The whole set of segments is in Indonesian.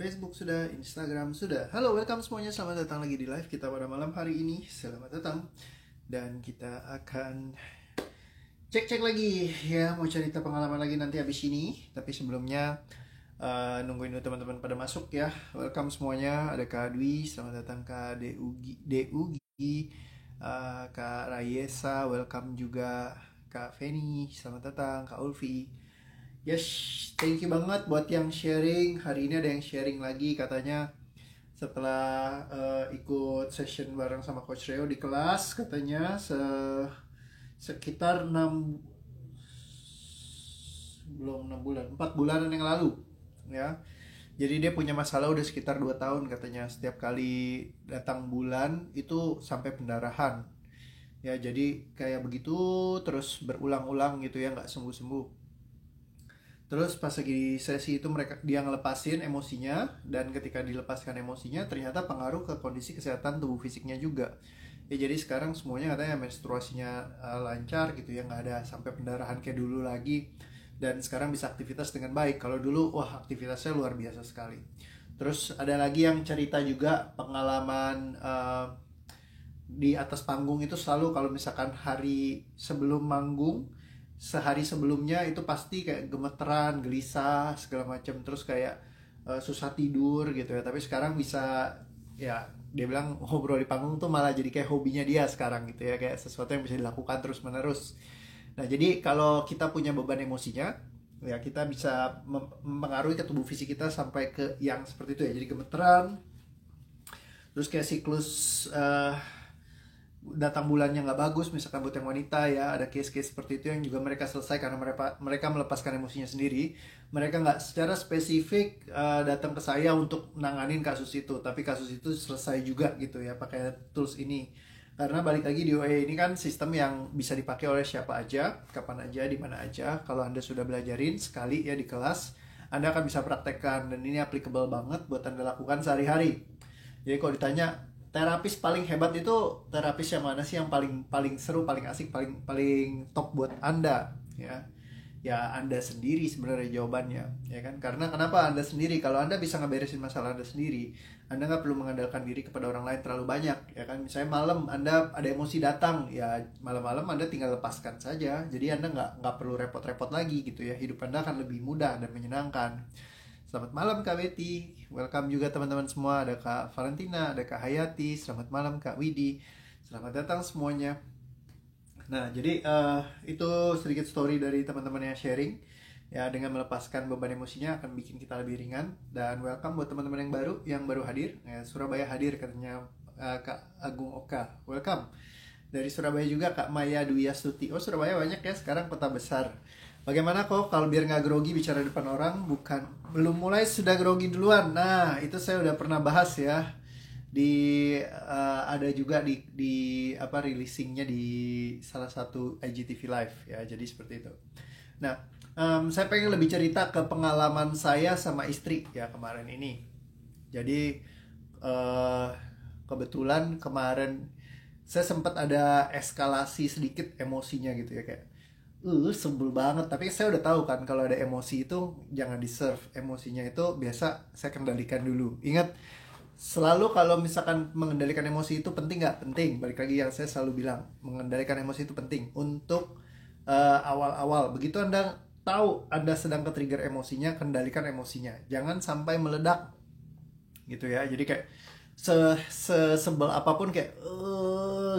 Facebook sudah, Instagram sudah. Halo, welcome semuanya. Selamat datang lagi di live kita pada malam hari ini. Selamat datang. Dan kita akan cek-cek lagi ya, mau cerita pengalaman lagi nanti habis ini. Tapi sebelumnya nungguin dulu teman-teman pada masuk ya. Welcome semuanya. Ada Kak Dwi, selamat datang Kak Deugi, Kak Rayesa, welcome juga Kak Feni, selamat datang Kak Ulfi. Yes, thank you banget buat yang sharing. Hari ini ada yang sharing lagi katanya setelah ikut session bareng sama Coach Reo di kelas, katanya sekitar 4 bulanan yang lalu ya. Jadi dia punya masalah udah sekitar 2 tahun katanya. Setiap kali datang bulan itu sampai pendarahan. Ya, jadi kayak begitu terus berulang-ulang gitu ya, nggak sembuh-sembuh. Terus pas lagi di sesi itu dia ngelepasin emosinya, dan ketika dilepaskan emosinya ternyata pengaruh ke kondisi kesehatan tubuh fisiknya juga. Ya jadi sekarang semuanya katanya menstruasinya lancar gitu ya, nggak ada sampai pendarahan kayak dulu lagi, dan sekarang bisa aktivitas dengan baik. Kalau dulu wah aktivitasnya luar biasa sekali. Terus ada lagi yang cerita juga pengalaman di atas panggung itu selalu kalau misalkan hari sebelum manggung, sehari sebelumnya itu pasti kayak gemeteran, gelisah, segala macam, terus kayak susah tidur gitu ya. Tapi sekarang bisa, ya dia bilang ngobrol di panggung tuh malah jadi kayak hobinya dia sekarang gitu ya, kayak sesuatu yang bisa dilakukan terus menerus. Nah jadi kalau kita punya beban emosinya ya, kita bisa mempengaruhi ke tubuh fisik kita sampai ke yang seperti itu ya, jadi gemeteran, terus kayak siklus datang bulannya nggak bagus, misalkan buat yang wanita ya, ada case-case seperti itu yang juga mereka selesai karena mereka melepaskan emosinya sendiri. Mereka nggak secara spesifik datang ke saya untuk nanganin kasus itu, tapi kasus itu selesai juga gitu ya pakai tools ini. Karena balik lagi di OA ini kan sistem yang bisa dipakai oleh siapa aja, kapan aja, di mana aja. Kalau Anda sudah belajarin sekali ya di kelas, Anda akan bisa praktekkan, dan ini applicable banget buat Anda lakukan sehari-hari. Jadi kalau ditanya terapis paling hebat itu terapis yang mana sih, yang paling seru, paling asik, paling top buat Anda ya? Ya Anda sendiri sebenarnya jawabannya ya kan. Karena kenapa Anda sendiri? Kalau Anda bisa ngeberesin masalah Anda sendiri, Anda nggak perlu mengandalkan diri kepada orang lain terlalu banyak ya kan. Misalnya malam Anda ada emosi datang ya, malam-malam Anda tinggal lepaskan saja. Jadi Anda nggak perlu repot-repot lagi gitu ya. Hidup Anda akan lebih mudah dan menyenangkan. Selamat malam Kak Betty, welcome juga teman-teman semua. Ada Kak Valentina, ada Kak Hayati, selamat malam Kak Widi, selamat datang semuanya. Nah jadi itu sedikit story dari teman-teman yang sharing ya. Dengan melepaskan beban emosinya akan bikin kita lebih ringan. Dan welcome buat teman-teman yang baru hadir ya. Surabaya hadir katanya Kak Agung Oka, welcome. Dari Surabaya juga Kak Maya Dwi Astuti. Oh Surabaya banyak ya sekarang, kota besar. Bagaimana kok kalau biar nggak grogi bicara depan orang? Belum mulai sudah grogi duluan. Nah itu saya udah pernah bahas ya, ada juga di apa, releasingnya di salah satu IGTV Live ya. Jadi seperti itu. Nah saya pengen lebih cerita ke pengalaman saya sama istri ya kemarin ini. Jadi kebetulan kemarin saya sempat ada eskalasi sedikit emosinya gitu ya, kayak sebel banget. Tapi saya udah tahu kan kalau ada emosi itu jangan di-serve. Emosinya itu biasa saya kendalikan dulu. Ingat, selalu kalau misalkan mengendalikan emosi itu penting nggak? Penting. Balik lagi yang saya selalu bilang, mengendalikan emosi itu penting untuk awal-awal. Begitu Anda tahu Anda sedang ke-trigger emosinya, kendalikan emosinya. Jangan sampai meledak gitu ya. Jadi kayak sebel apapun kayak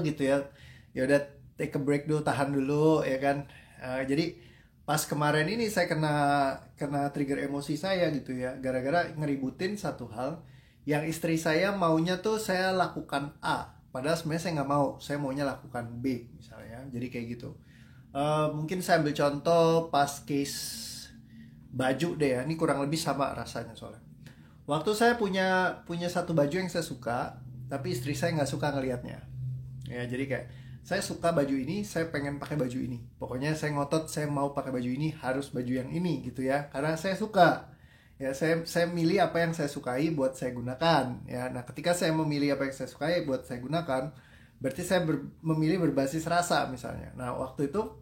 gitu ya. Ya udah, take a break dulu, tahan dulu ya kan. Jadi pas kemarin ini saya kena trigger emosi saya gitu ya, gara-gara ngeributin satu hal yang istri saya maunya tuh saya lakukan A, padahal sebenarnya saya nggak mau, saya maunya lakukan B misalnya. Jadi kayak gitu. Mungkin saya ambil contoh pas case baju deh ya, ini kurang lebih sama rasanya soalnya. Waktu saya punya satu baju yang saya suka, tapi istri saya nggak suka ngelihatnya. Ya jadi kayak, saya suka baju ini, saya pengen pakai baju ini. Pokoknya saya ngotot, saya mau pakai baju ini, harus baju yang ini gitu ya. Karena saya suka. Ya, saya milih apa yang saya sukai buat saya gunakan. Ya, nah ketika saya memilih apa yang saya sukai buat saya gunakan, berarti saya memilih berbasis rasa misalnya. Nah waktu itu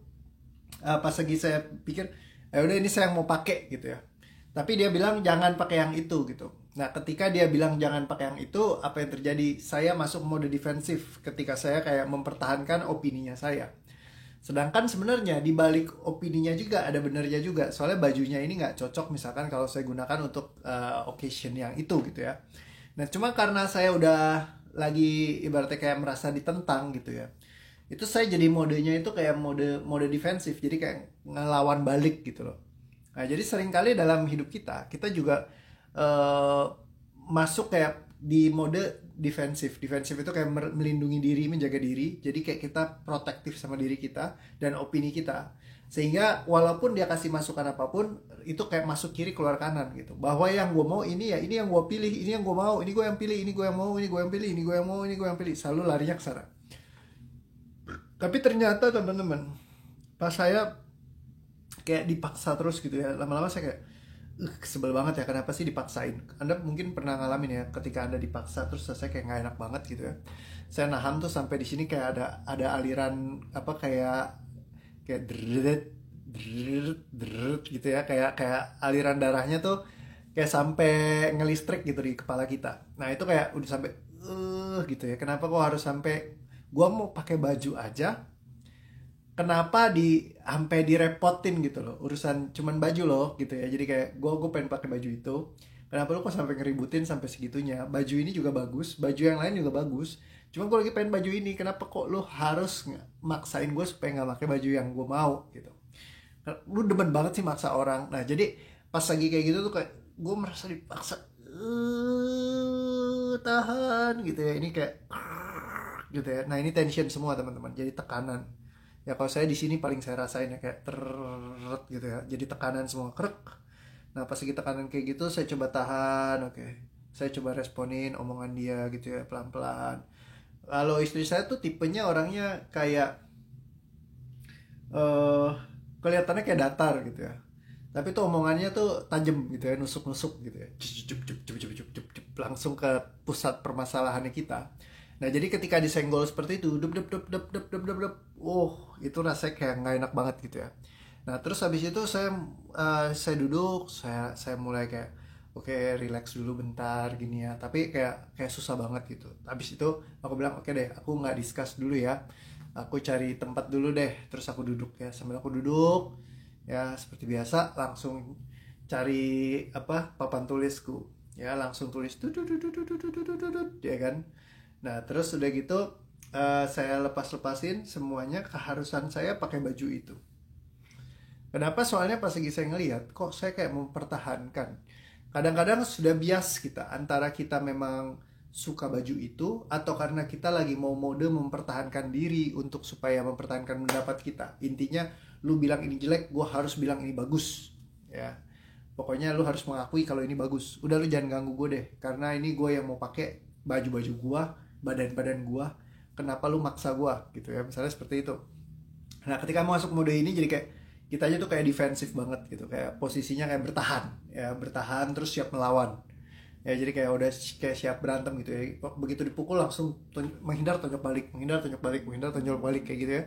pas lagi saya pikir, ya udah ini saya yang mau pakai gitu ya. Tapi dia bilang jangan pakai yang itu gitu. Nah, ketika dia bilang jangan pakai yang itu, apa yang terjadi? Saya masuk mode defensif ketika saya kayak mempertahankan opininya saya. Sedangkan sebenarnya di balik opininya juga ada benernya juga. Soalnya bajunya ini nggak cocok misalkan kalau saya gunakan untuk occasion yang itu gitu ya. Nah, cuma karena saya udah lagi ibaratnya kayak merasa ditentang gitu ya. Itu saya jadi modenya itu kayak mode mode defensif. Jadi kayak ngelawan balik gitu loh. Nah, jadi seringkali dalam hidup kita juga eh, masuk kayak di mode defensif. Defensif itu kayak melindungi diri, menjaga diri. Jadi kayak kita protektif sama diri kita dan opini kita. Sehingga walaupun dia kasih masukan apapun, itu kayak masuk kiri keluar kanan gitu. Bahwa yang gue mau ini ya, ini yang gue pilih, ini yang gue mau, ini gue yang pilih, ini gue yang mau, ini gue yang pilih, ini gue yang mau, ini gue yang pilih. Selalu larinya ke sana. Tapi ternyata teman-teman, pas saya kayak dipaksa terus gitu ya, lama-lama saya kayak sebel banget ya, kenapa sih dipaksain. Anda mungkin pernah ngalamin ya, ketika Anda dipaksa terus saya kayak nggak enak banget gitu ya. Saya nahan tuh sampai di sini kayak ada aliran apa kayak kayak deret deret deret gitu ya, kayak kayak aliran darahnya tuh kayak sampai ngelistrik gitu di kepala kita. Nah itu kayak udah sampai gitu ya, kenapa kok harus sampai gua mau pakai baju aja, kenapa di sampai direpotin gitu loh, urusan cuman baju loh gitu ya. Jadi kayak gue pengen pakai baju itu, kenapa lu kok sampai ngeributin sampai segitunya? Baju ini juga bagus, baju yang lain juga bagus, cuma gue lagi pengen baju ini, kenapa kok lu harus maksain gue supaya nggak pakai baju yang gue mau gitu? Lu demen banget sih maksa orang. Nah jadi pas lagi kayak gitu tuh kayak gue merasa dipaksa, tahan gitu ya, ini kayak gitu ya. Nah ini tension semua teman-teman, jadi tekanan ya. Kalau saya di sini paling saya rasain ya kayak teret gitu ya, jadi tekanan semua krek. Nah pas lagi tekanan kayak gitu saya coba tahan, oke, saya coba responin omongan dia gitu ya pelan-pelan. Kalau istri saya tuh tipenya orangnya kayak eh kelihatannya kayak datar gitu ya, tapi tuh omongannya tuh tajam gitu ya, nusuk-nusuk gitu ya, langsung ke pusat permasalahannya kita. Nah jadi ketika disenggol seperti itu, dup dup dup dup dup dup dup dup, itu rasanya kayak nggak enak banget gitu ya. Nah terus habis itu saya duduk, saya mulai kayak oke, relax dulu bentar gini ya, tapi kayak kayak susah banget gitu. Habis itu aku bilang oke deh, aku nggak discuss dulu ya, aku cari tempat dulu deh. Terus aku duduk ya, sambil aku duduk ya seperti biasa langsung cari apa papan tulisku ya, langsung tulis ya kan. Nah terus udah gitu saya lepasin semuanya keharusan saya pakai baju itu. Kenapa? Soalnya pas lagi saya ngelihat kok saya kayak mempertahankan. Kadang-kadang sudah bias kita antara kita memang suka baju itu atau karena kita lagi mau mode mempertahankan diri untuk supaya mempertahankan pendapat kita. Intinya lu bilang ini jelek, gue harus bilang ini bagus ya. Pokoknya lu harus mengakui kalau ini bagus. Udah lu jangan ganggu gue deh, karena ini gue yang mau pakai baju-baju gue, badan-badan gue. Kenapa lu maksa gue gitu ya, misalnya seperti itu. Nah ketika masuk mode ini jadi kayak kita aja tuh kayak defensif banget gitu, kayak posisinya kayak bertahan ya, bertahan terus siap melawan ya. Jadi kayak udah kayak siap berantem gitu ya, begitu dipukul langsung menghindar, tonjok balik, menghindar, tonjok balik, menghindar, tonjok balik kayak gitu ya.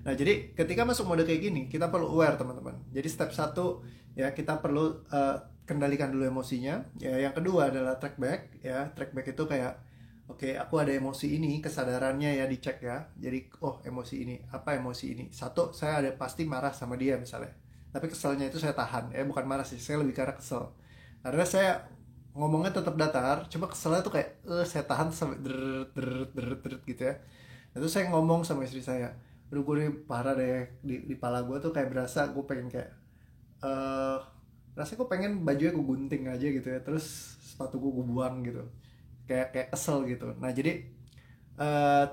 Nah jadi ketika masuk mode kayak gini kita perlu aware teman-teman. Jadi step 1 ya, kita perlu kendalikan dulu emosinya ya. Yang kedua adalah track back ya. Track back itu kayak oke, aku ada emosi ini, kesadarannya ya dicek ya. Jadi, emosi ini, apa emosi ini? Satu, saya ada pasti marah sama dia misalnya. Tapi keselnya itu saya tahan. Bukan marah sih, saya lebih karena kesel. Karena saya ngomongnya tetap datar, cuma keselnya tuh kayak, saya tahan sampai deret, deret, deret, deret gitu ya. Itu saya ngomong sama istri saya, aduh gue nih parah deh, di pala gue tuh kayak berasa gue pengen kayak, rasanya gue pengen bajunya gue gunting aja gitu ya. Terus sepatu gue buang gitu, kayak kesel gitu. Nah jadi uh,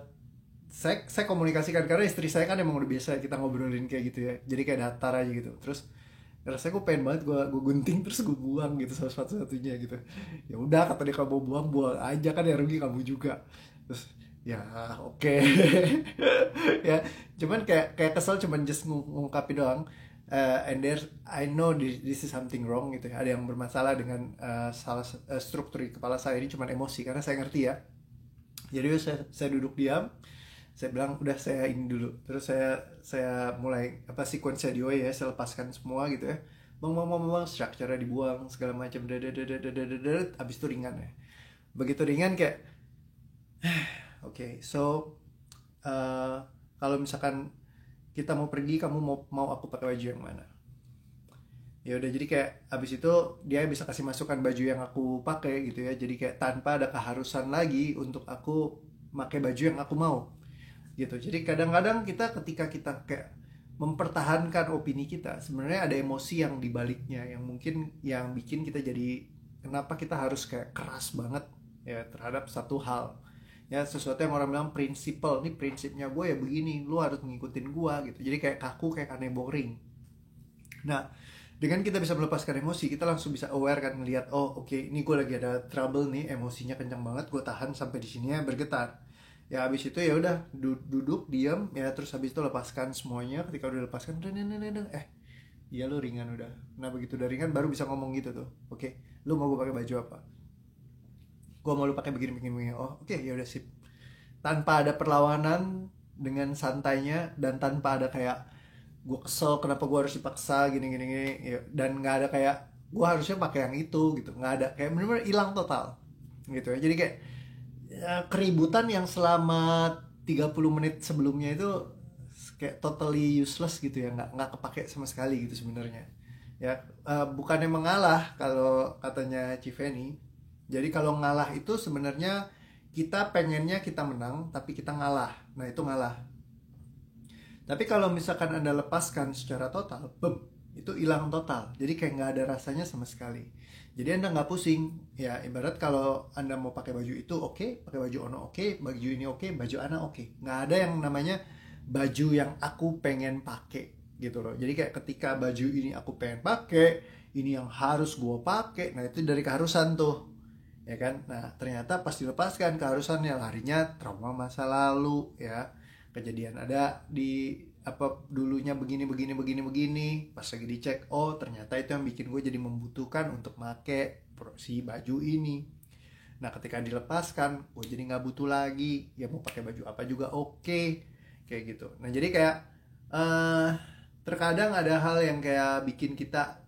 saya komunikasikan, karena istri saya kan emang udah biasa kita ngobrolin kayak gitu ya, jadi kayak datar aja gitu. Terus rasanya gue pengen banget gue gunting terus gue buang gitu sama sepatu-sepatunya gitu. Ya udah kata dia, kalau buang aja kan, ya rugi kamu juga. Terus ya oke. Ya cuman kayak kayak kesel, cuman just ngungkapin doang. And there I know this is something wrong gitu ya, ada yang bermasalah dengan salah struktur di kepala saya ini, cuman emosi karena saya ngerti ya. Jadi saya duduk diam, saya bilang udah, saya ini dulu. Terus saya mulai apa sequence audio ya, saya lepaskan semua gitu ya, bang, strukturnya dibuang segala macam, abis itu ringan ya. Begitu ringan kayak oke, so kalau misalkan kita mau pergi, kamu mau aku pakai baju yang mana? Ya udah, jadi kayak abis itu dia bisa kasih masukan baju yang aku pakai gitu ya, jadi kayak tanpa ada keharusan lagi untuk aku pakai baju yang aku mau gitu. Jadi kadang-kadang kita ketika kita kayak mempertahankan opini kita, sebenarnya ada emosi yang dibaliknya yang mungkin yang bikin kita jadi kenapa kita harus kayak keras banget ya terhadap satu hal ya, sesuatu yang orang bilang prinsipal, ini prinsipnya gue ya begini, lu harus ngikutin gue gitu. Jadi kayak kaku, kayak aneh, boring. Nah, dengan kita bisa melepaskan emosi, kita langsung bisa aware kan, ngelihat oh oke, ini gue lagi ada trouble nih, emosinya kencang banget, gue tahan sampai di sini ya, bergetar. Ya habis itu ya udah duduk diam ya, terus habis itu lepaskan semuanya. Ketika udah lepaskan, iya lu ringan udah. Nah begitu udah ringan baru bisa ngomong gitu tuh. Oke, lu mau gue pakai baju apa? Gue mau lu pakai begini begini begini. Oh oke, ya udah sip. Tanpa ada perlawanan, dengan santainya dan tanpa ada kayak gue kesel kenapa gue harus dipaksa gini gini gini ya, dan nggak ada kayak gue harusnya pakai yang itu gitu, nggak ada, kayak bener-bener hilang total gitu ya. Jadi kayak ya, keributan yang selama 30 menit sebelumnya itu kayak totally useless gitu ya, nggak kepake sama sekali gitu sebenarnya ya. Bukannya mengalah kalau katanya Civeni. Jadi kalau ngalah itu sebenarnya kita pengennya kita menang tapi kita ngalah, nah itu ngalah. Tapi kalau misalkan Anda lepaskan secara total, itu hilang total. Jadi kayak nggak ada rasanya sama sekali. Jadi Anda nggak pusing. Ya ibarat kalau Anda mau pakai baju itu oke, pakai baju Ono oke, baju ini oke, baju Ana oke. Nggak ada yang namanya baju yang aku pengen pakai gitu loh. Jadi kayak ketika baju ini aku pengen pakai, ini yang harus gue pakai. Nah itu dari keharusan tuh, ya kan. Nah ternyata pas dilepaskan keharusannya, larinya trauma masa lalu ya, kejadian ada di apa dulunya begini begini begini begini, pas lagi dicek oh ternyata itu yang bikin gue jadi membutuhkan untuk make si baju ini. Nah ketika dilepaskan gue jadi nggak butuh lagi, ya mau pakai baju apa juga oke, kayak gitu. Nah jadi kayak terkadang ada hal yang kayak bikin kita,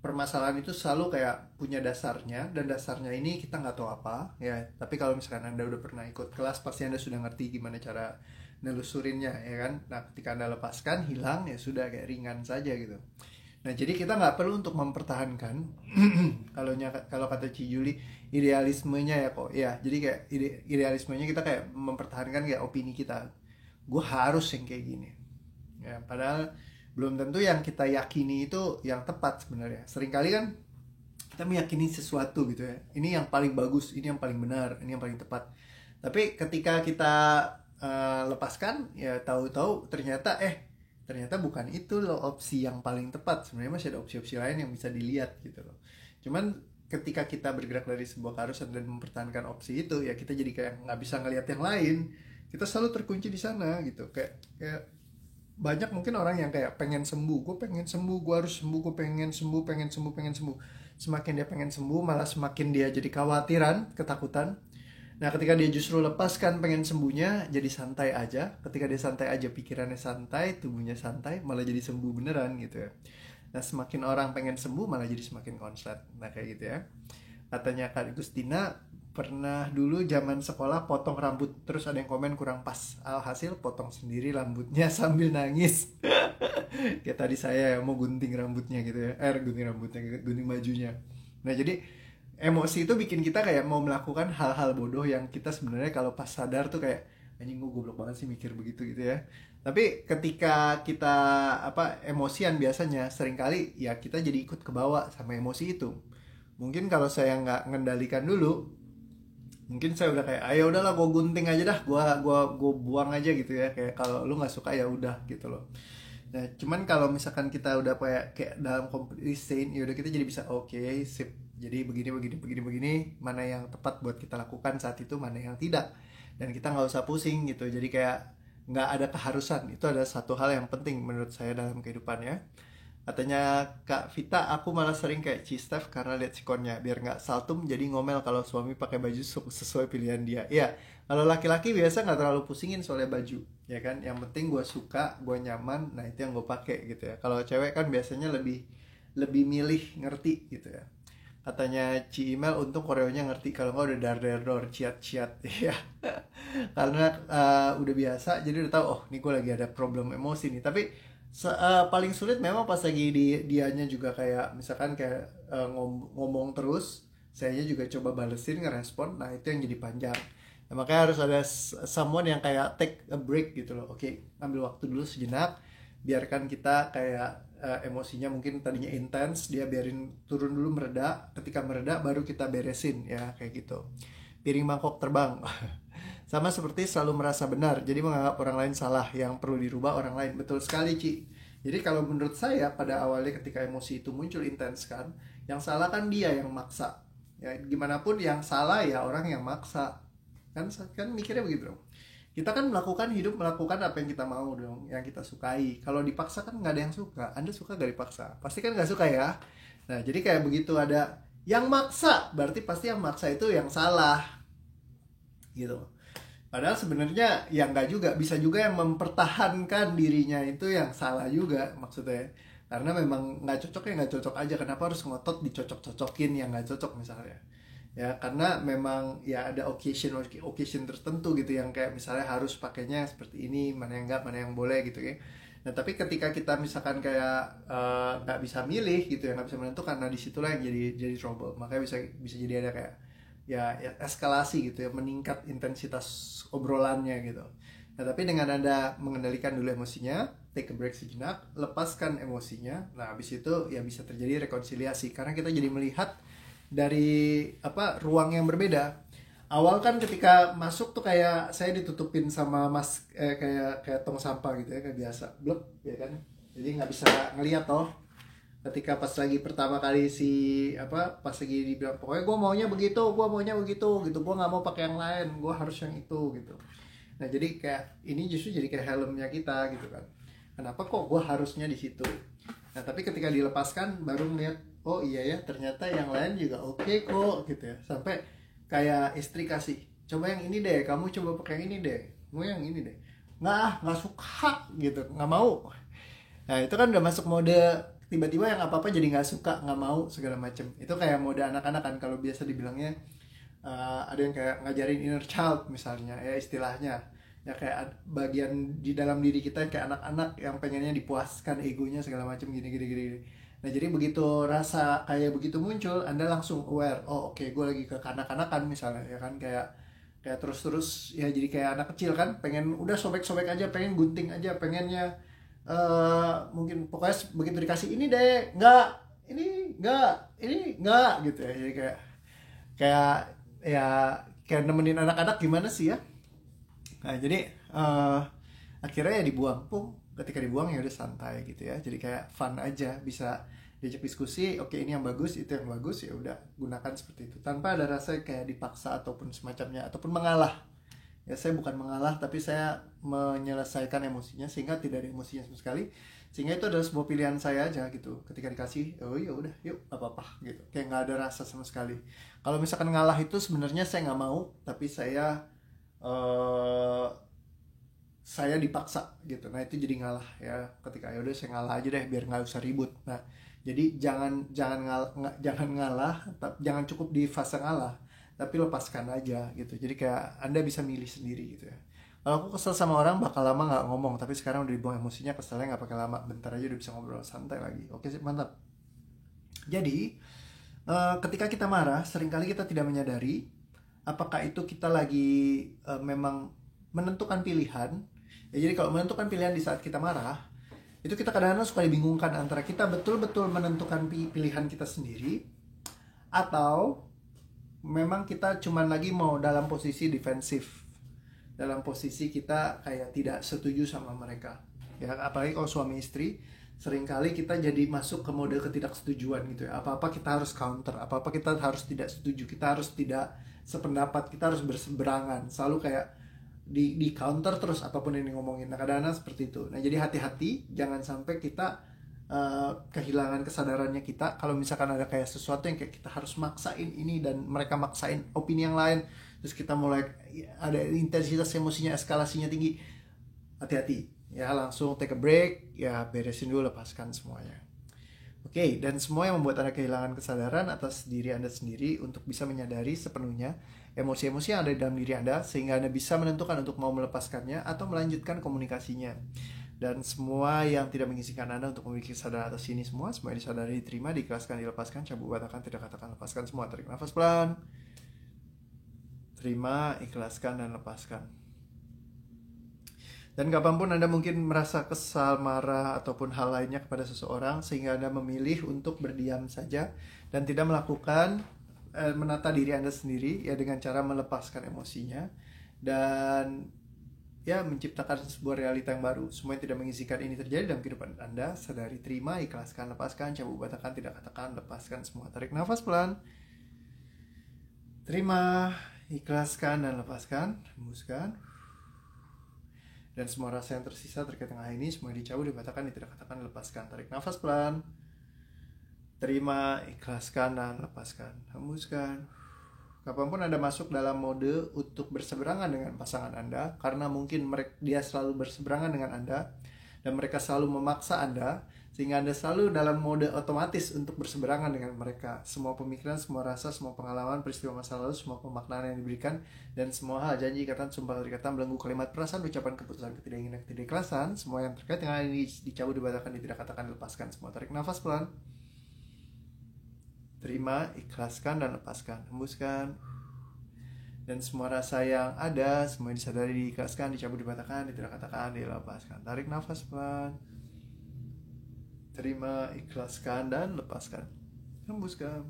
permasalahan itu selalu kayak punya dasarnya, dan dasarnya ini kita nggak tahu apa ya. Tapi kalau misalkan Anda udah pernah ikut kelas, pasti Anda sudah ngerti gimana cara nelusurinnya ya kan. Nah ketika Anda lepaskan, hilang, ya sudah, kayak ringan saja gitu. Nah jadi kita nggak perlu untuk mempertahankan kalau kata Ci Juli, idealismenya ya kok ya. Jadi kayak idealismenya kita kayak mempertahankan kayak opini kita, gue harus yang kayak gini ya, padahal belum tentu yang kita yakini itu yang tepat sebenarnya. Seringkali kan kita meyakini sesuatu gitu ya, ini yang paling bagus, ini yang paling benar, ini yang paling tepat. Tapi ketika kita lepaskan, ya tahu-tahu ternyata bukan itu loh opsi yang paling tepat. Sebenarnya masih ada opsi-opsi lain yang bisa dilihat gitu loh. Cuman ketika kita bergerak dari sebuah keharusan dan mempertahankan opsi itu, ya kita jadi kayak nggak bisa ngelihat yang lain. Kita selalu terkunci di sana gitu. Kayak banyak mungkin orang yang kayak pengen sembuh, gue pengen sembuh, gue harus sembuh, gue pengen sembuh, pengen sembuh, pengen sembuh. Semakin dia pengen sembuh, malah semakin dia jadi khawatiran, ketakutan. Nah ketika dia justru lepaskan pengen sembuhnya, jadi santai aja. Ketika dia santai aja, pikirannya santai, tubuhnya santai, malah jadi sembuh beneran gitu ya. Nah semakin orang pengen sembuh, malah jadi semakin konslet. Nah kayak gitu ya. Katanya Kak Gustina, pernah dulu zaman sekolah potong rambut, terus ada yang komen kurang pas, alhasil potong sendiri rambutnya sambil nangis. Kayak tadi saya yang mau gunting rambutnya gitu ya, gunting rambutnya, gunting bajunya. Nah jadi emosi itu bikin kita kayak mau melakukan hal-hal bodoh yang kita sebenarnya kalau pas sadar tuh kayak anjing, gue goblok banget sih mikir begitu gitu ya. Tapi ketika kita emosian, biasanya seringkali ya kita jadi ikut kebawa sama emosi itu. Mungkin kalau saya nggak ngendalikan dulu, mungkin saya udah kayak ayo udahlah gue gunting aja dah, gue buang aja gitu ya, kayak kalau lu nggak suka ya udah gitu loh. Nah cuman kalau misalkan kita udah kayak dalam complete sane, ya udah kita jadi bisa oke, sip, jadi begini, mana yang tepat buat kita lakukan saat itu, mana yang tidak, dan kita nggak usah pusing gitu. Jadi kayak nggak ada keharusan, itu ada satu hal yang penting menurut saya dalam kehidupan ya. Katanya Kak Vita, aku malah sering kayak cheese karena lihat sikonnya. Biar nggak saltum jadi ngomel kalau suami pakai baju sesuai pilihan dia. Iya, kalau laki-laki biasa nggak terlalu pusingin soalnya baju. Ya kan, yang penting gue suka, gue nyaman, nah itu yang gue pakai gitu ya. Kalau cewek kan biasanya lebih lebih milih ngerti gitu ya. Katanya Ci Email, untung koreonya ngerti, kalau nggak udah dar dar dor ciat ciat. Iya, karena udah biasa jadi udah tahu, oh ini gue lagi ada problem emosi nih. Tapi paling sulit memang pas lagi dianya juga kayak misalkan kayak ngomong terus, sayanya juga coba balesin ngerespon, nah itu yang jadi panjang. Nah, makanya harus ada someone yang kayak take a break gitu loh. Oke, ambil waktu dulu sejenak, biarkan kita kayak emosinya mungkin tadinya intens, dia biarin turun dulu, mereda. Ketika mereda baru kita beresin ya, kayak gitu. Piring mangkok terbang. Sama seperti selalu merasa benar, jadi menganggap orang lain salah, yang perlu dirubah orang lain. Betul sekali, Ci. Jadi kalau menurut saya pada awalnya ketika emosi itu muncul intens kan, yang salah kan dia yang maksa. Ya gimana pun yang salah ya orang yang maksa. Kan mikirnya begitu dong. Kita kan melakukan apa yang kita mau dong, yang kita sukai. Kalau dipaksa kan nggak ada yang suka. Anda suka gak dipaksa? Pasti kan nggak suka ya. Nah jadi kayak begitu ada yang maksa, berarti pasti yang maksa itu yang salah gitu. Padahal sebenarnya ya nggak juga, bisa juga yang mempertahankan dirinya itu yang salah juga maksudnya. Karena memang nggak cocok ya nggak cocok aja. Kenapa harus ngotot dicocok-cocokin yang nggak cocok misalnya? Ya karena memang ya ada occasion tertentu gitu yang kayak misalnya harus pakainya seperti ini, mana yang enggak, mana yang boleh gitu ya. Nah tapi ketika kita misalkan kayak nggak bisa milih gitu ya, nggak bisa menentukan, nah disitulah yang jadi trouble. Makanya bisa jadi ada kayak ya eskalasi gitu ya, meningkat intensitas obrolannya gitu. Nah tapi dengan Anda mengendalikan dulu emosinya, take a break sejenak, lepaskan emosinya, nah habis itu ya bisa terjadi rekonsiliasi karena kita jadi melihat dari ruang yang berbeda. Awal kan ketika masuk tuh kayak saya ditutupin sama kayak tong sampah gitu ya, kayak biasa blok ya kan, jadi nggak bisa ngeliat toh. Ketika pas lagi pertama kali pas lagi dibilang pokoknya gue maunya begitu gitu, gue nggak mau pakai yang lain, gue harus yang itu gitu. Nah jadi kayak ini justru jadi kayak helmnya kita gitu kan, kenapa kok gue harusnya di situ. Nah tapi ketika dilepaskan baru ngeliat, oh iya ya ternyata yang lain juga oke kok gitu ya. Sampai kayak istri kasih, coba yang ini deh, kamu coba pakai yang ini deh, mau yang ini deh, nggak suka gitu, nggak mau. Nah itu kan udah masuk mode tiba-tiba yang apa-apa jadi nggak suka, nggak mau segala macem. Itu kayak mode anak-anak kan, kalau biasa dibilangnya ada yang kayak ngajarin inner child misalnya ya istilahnya. Ya kayak bagian di dalam diri kita kayak anak-anak yang pengennya dipuaskan egonya segala macem gini. Nah jadi begitu rasa kayak begitu muncul, Anda langsung aware, oh oke, gue lagi ke kanak-kanakan misalnya ya kan, kayak terus ya jadi kayak anak kecil kan, pengen udah sobek-sobek aja, pengen gunting aja, pengennya mungkin pokoknya begitu dikasih ini deh, enggak gitu ya. Jadi kayak ya kayak nemenin anak-anak gimana sih ya. Nah jadi akhirnya ya dibuang pun. Ketika dibuang ya udah santai gitu ya, jadi kayak fun aja, bisa diajak diskusi, oke ini yang bagus, itu yang bagus, ya udah gunakan seperti itu tanpa ada rasa kayak dipaksa ataupun semacamnya, ataupun mengalah. Ya saya bukan mengalah, tapi saya menyelesaikan emosinya sehingga tidak ada emosinya sama sekali, sehingga itu adalah sebuah pilihan saya aja gitu. Ketika dikasih, oh ya udah yuk apa-apa gitu, kayak nggak ada rasa sama sekali. Kalau misalkan ngalah itu sebenarnya saya nggak mau, tapi saya dipaksa gitu, nah itu jadi ngalah ya. Ketika ya udah saya ngalah aja deh biar nggak usah ribut. Nah jadi jangan ngalah, jangan cukup di fase ngalah, tapi lepaskan aja gitu. Jadi kayak Anda bisa milih sendiri gitu ya. Kalau aku kesel sama orang bakal lama nggak ngomong, tapi sekarang udah dibuang emosinya, keselnya nggak pakai lama, bentar aja udah bisa ngobrol santai lagi. Oke sih, mantap. Jadi ketika kita marah, seringkali kita tidak menyadari apakah itu kita lagi memang menentukan pilihan. Ya, jadi kalau menentukan pilihan di saat kita marah, itu kita kadang-kadang suka dibingungkan antara kita betul-betul menentukan pilihan kita sendiri, atau memang kita cuman lagi mau dalam posisi defensif, dalam posisi kita kayak tidak setuju sama mereka. Ya, apalagi kalau suami istri, seringkali kita jadi masuk ke mode ketidaksetujuan gitu ya. Apa-apa kita harus counter, apa-apa kita harus tidak setuju, kita harus tidak sependapat, kita harus berseberangan, selalu kayak di counter terus apapun yang ngomongin. Nah kadang-kadang seperti itu. Nah jadi hati-hati jangan sampai kita kehilangan kesadarannya kita. Kalau misalkan ada kayak sesuatu yang kayak kita harus maksain ini dan mereka maksain opini yang lain, terus kita mulai ada intensitas emosinya, eskalasinya tinggi, hati-hati ya, langsung take a break ya, beresin dulu, lepaskan semuanya. Oke, dan semua yang membuat Anda kehilangan kesadaran atas diri Anda sendiri untuk bisa menyadari sepenuhnya emosi-emosi yang ada di dalam diri Anda, sehingga Anda bisa menentukan untuk mau melepaskannya atau melanjutkan komunikasinya. Dan semua yang tidak mengizinkan Anda untuk memiliki kesadaran atas ini semua disadari, diterima, diikhlaskan, dilepaskan, cabut, batalkan, tidak katakan, lepaskan semua. Tarik nafas pelan. Terima, ikhlaskan, dan lepaskan. Dan kapanpun Anda mungkin merasa kesal, marah, ataupun hal lainnya kepada seseorang, sehingga Anda memilih untuk berdiam saja dan tidak melakukan menata diri Anda sendiri ya, dengan cara melepaskan emosinya dan ya menciptakan sebuah realita yang baru. Semua yang tidak mengizinkan ini terjadi dalam kehidupan Anda, sadari, terima, ikhlaskan, lepaskan, cabut, batalkan, tidak katakan, lepaskan semua. Tarik nafas pelan. Terima, ikhlaskan, dan lepaskan. Hembuskan. Dan semua rasa yang tersisa terkait dengan ini semua dicabut, dibatalkan, tidak katakan, lepaskan. Tarik nafas pelan. Terima, ikhlaskan, dan lepaskan. Hembuskan. Kapanpun Anda masuk dalam mode untuk berseberangan dengan pasangan Anda, karena mungkin dia selalu berseberangan dengan Anda dan mereka selalu memaksa Anda, sehingga Anda selalu dalam mode otomatis untuk berseberangan dengan mereka. Semua pemikiran, semua rasa, semua pengalaman, peristiwa masa lalu, semua pemaknaan yang diberikan, dan semua hal, janji, ikatan, sumpah, ikatan, belenggu, kalimat, perasaan, ucapan, keputusan, ketidakinginan, ketidakikhlasan, semua yang terkait dengan ini dicabut, dibatalkan, tidak katakan, dilepaskan semua. Tarik nafas pelan. Terima, ikhlaskan, dan lepaskan. Hembuskan. Dan semua rasa yang ada semua disadari, diikhlaskan, dicabut, dibatalkan, tidak katakan, dilepaskan. Tarik nafas pelan. Terima, ikhlaskan, dan lepaskan. Hembuskan.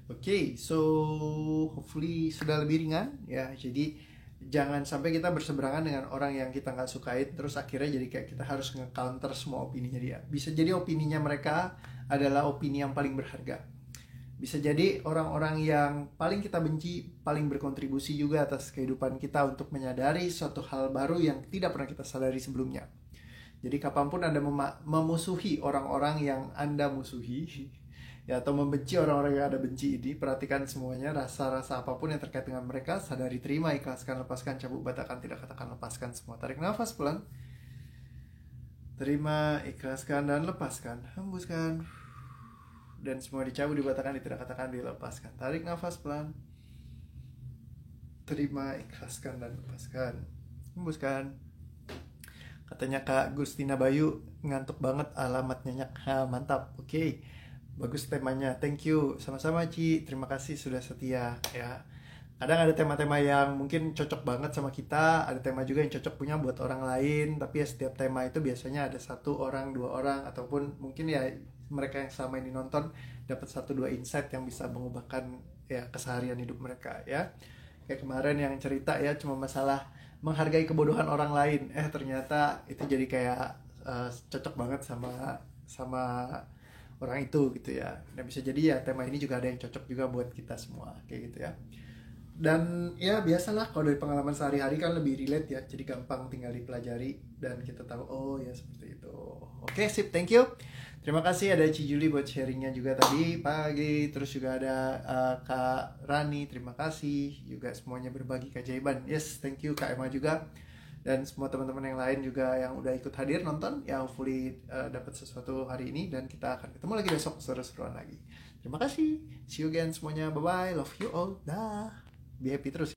Oke, so hopefully sudah lebih ringan ya. Jadi jangan sampai kita berseberangan dengan orang yang kita nggak sukain, terus akhirnya jadi kayak kita harus nge-counter semua opininya dia. Bisa jadi opininya mereka adalah opini yang paling berharga. Bisa jadi orang-orang yang paling kita benci paling berkontribusi juga atas kehidupan kita untuk menyadari suatu hal baru yang tidak pernah kita sadari sebelumnya. Jadi kapanpun Anda memusuhi orang-orang yang Anda musuhi ya, atau membenci orang-orang yang Anda benci ini, perhatikan semuanya, rasa-rasa apapun yang terkait dengan mereka, sadari, terima, ikhlaskan, lepaskan, cabut, batalkan, tidak katakan, lepaskan semua. Tarik nafas pelan. Terima, ikhlaskan, dan lepaskan. Hembuskan. Dan semua dicabut, dibatalkan, tidak katakan, dilepaskan. Tarik nafas pelan. Terima, ikhlaskan, dan lepaskan. Hembuskan. Katanya Kak Gustina Bayu, ngantuk banget, alamat nyenyak. Mantap, oke. Bagus temanya, thank you. Sama-sama Ci, terima kasih sudah setia ya. Kadang ada tema-tema yang mungkin cocok banget sama kita, ada tema juga yang cocok punya buat orang lain, tapi ya setiap tema itu biasanya ada 1 orang, 2 orang, ataupun mungkin ya mereka yang selama ini nonton dapat 1-2 insight yang bisa mengubahkan ya keseharian hidup mereka ya. Kayak kemarin yang cerita ya cuma masalah menghargai kebodohan orang lain, ternyata itu jadi kayak cocok banget sama orang itu gitu ya. Dan bisa jadi ya tema ini juga ada yang cocok juga buat kita semua kayak gitu ya. Dan ya biasalah kalau dari pengalaman sehari-hari kan lebih relate ya, jadi gampang tinggal dipelajari dan kita tahu oh ya seperti itu. Oke, sip, thank you. Terima kasih ada Ci Juli buat sharingnya juga tadi pagi. Terus juga ada Kak Rani, terima kasih juga semuanya berbagi keajaiban. Yes, thank you Kak Emma juga. Dan semua teman-teman yang lain juga yang udah ikut hadir nonton ya, hopefully dapat sesuatu hari ini, dan kita akan ketemu lagi besok seru-seruan lagi. Terima kasih. See you again semuanya. Bye bye. Love you all. Dah. Be happy terus.